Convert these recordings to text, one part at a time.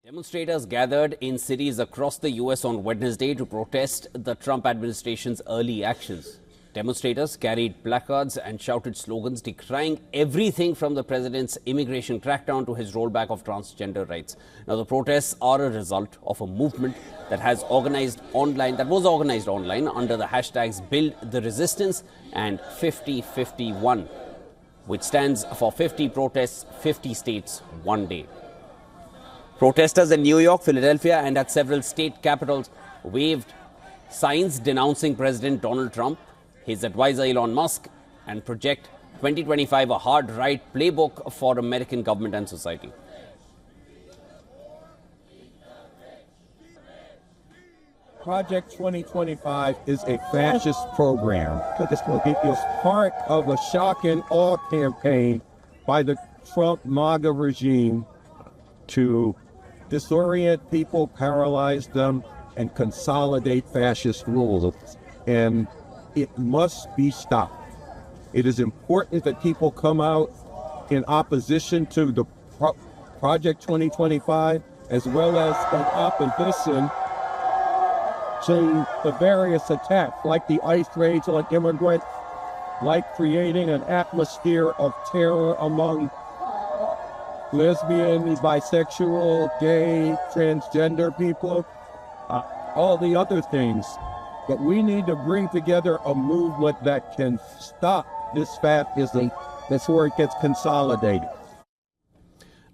Demonstrators gathered in cities across the U.S. on Wednesday to protest the Trump administration's early actions. Demonstrators carried placards and shouted slogans decrying everything from the president's immigration crackdown to his rollback of transgender rights. Now, the protests are a result of a movement that was organized online under the hashtags Build the Resistance and 5051, which stands for 50 protests, 50 states, one day. Protesters in New York, Philadelphia, and at several state capitals waved signs denouncing President Donald Trump, his advisor Elon Musk, and Project 2025, a hard right playbook for American government and society. Project 2025 is a fascist program. It is part of a shock and awe campaign by the Trump MAGA regime to disorient people, paralyze them, and consolidate fascist rules. And it must be stopped. It is important that people come out in opposition to the Project 2025, as well as in opposition to the various attacks, like the ICE raids on immigrants, like creating an atmosphere of terror among lesbian, bisexual, gay, transgender people, all the other things. But we need to bring together a movement that can stop this fascism before it gets consolidated.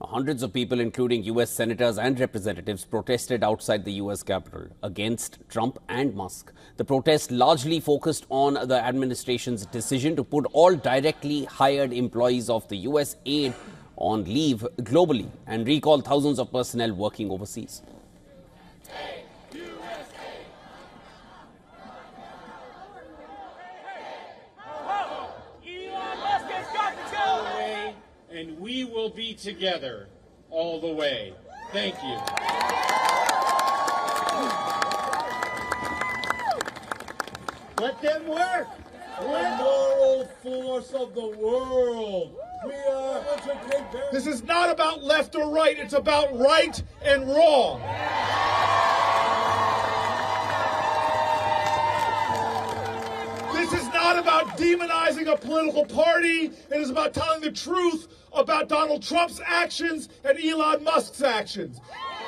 Hundreds of people, including U.S. senators and representatives, protested outside the U.S. Capitol against Trump and Musk. The protest largely focused on the administration's decision to put all directly hired employees of the U.S. aid on leave globally and recall thousands of personnel working overseas. Elon Musk has got to go! And we will be together all the way. Thank you. Let them work. The moral force of the world. This is not about left or right. It's about right and wrong. This is not about demonizing a political party. It is about telling the truth about Donald Trump's actions and Elon Musk's actions.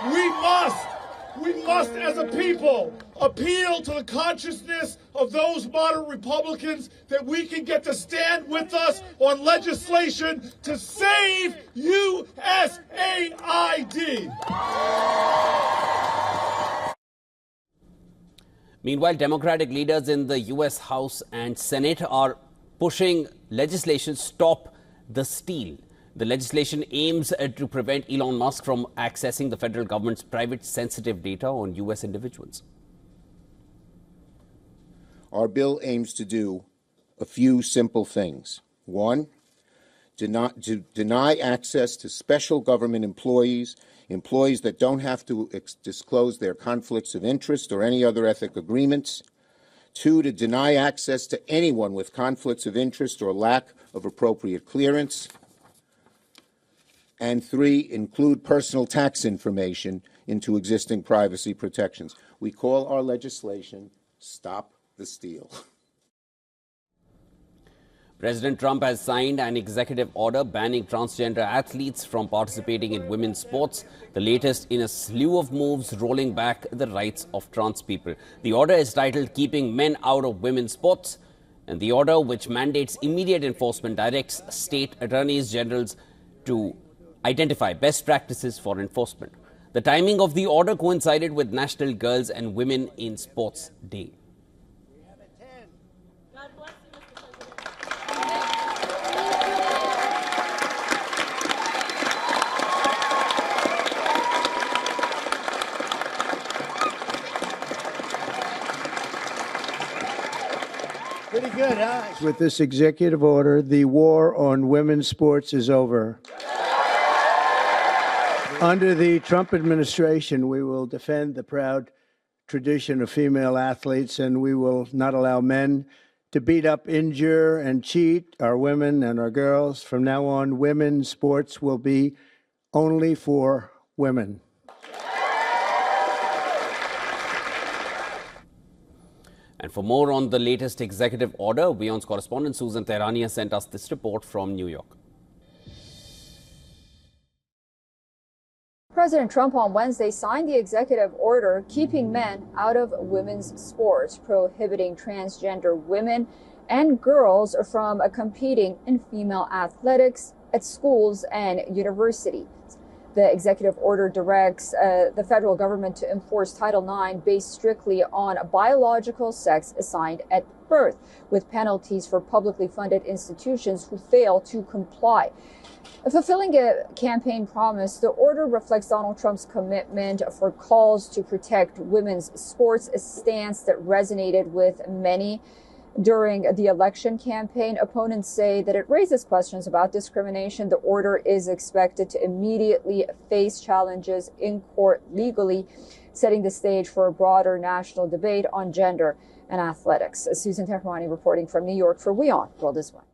We must as a people appeal to the consciousness of those moderate Republicans that we can get to stand with us on legislation to save USAID. Meanwhile, Democratic leaders in the U.S. House and Senate are pushing legislation Stop the Steal. The legislation aims to prevent Elon Musk from accessing the federal government's private sensitive data on U.S. individuals. Our bill aims to do a few simple things. One, to deny access to special government employees that don't have to disclose their conflicts of interest or any other ethic agreements. Two, to deny access to anyone with conflicts of interest or lack of appropriate clearance. And three, include personal tax information into existing privacy protections. We call our legislation Stop the Steal. President Trump has signed an executive order banning transgender athletes from participating in women's sports, the latest in a slew of moves rolling back the rights of trans people. The order is titled Keeping Men Out of Women's Sports, and the order, which mandates immediate enforcement, directs state attorneys generals to identify best practices for enforcement. The timing of the order coincided with National Girls and Women in Sports Day. God bless you, Mr. President. Pretty good, huh? With this executive order, the war on women's sports is over. Under the Trump administration, we will defend the proud tradition of female athletes, and we will not allow men to beat up, injure, and cheat our women and our girls. From now on, women's sports will be only for women. And for more on the latest executive order, WION's correspondent Susan Tehrani sent us this report from New York. President Trump on Wednesday signed the executive order keeping men out of women's sports, prohibiting transgender women and girls from competing in female athletics at schools and universities. The executive order directs the federal government to enforce Title IX based strictly on biological sex assigned at birth, with penalties for publicly funded institutions who fail to comply. Fulfilling a campaign promise, the order reflects Donald Trump's commitment for calls to protect women's sports, a stance that resonated with many during the election campaign. Opponents say that it raises questions about discrimination. The order is expected to immediately face challenges in court legally, setting the stage for a broader national debate on gender and athletics. Susan Tehrani reporting from New York for WION World is One.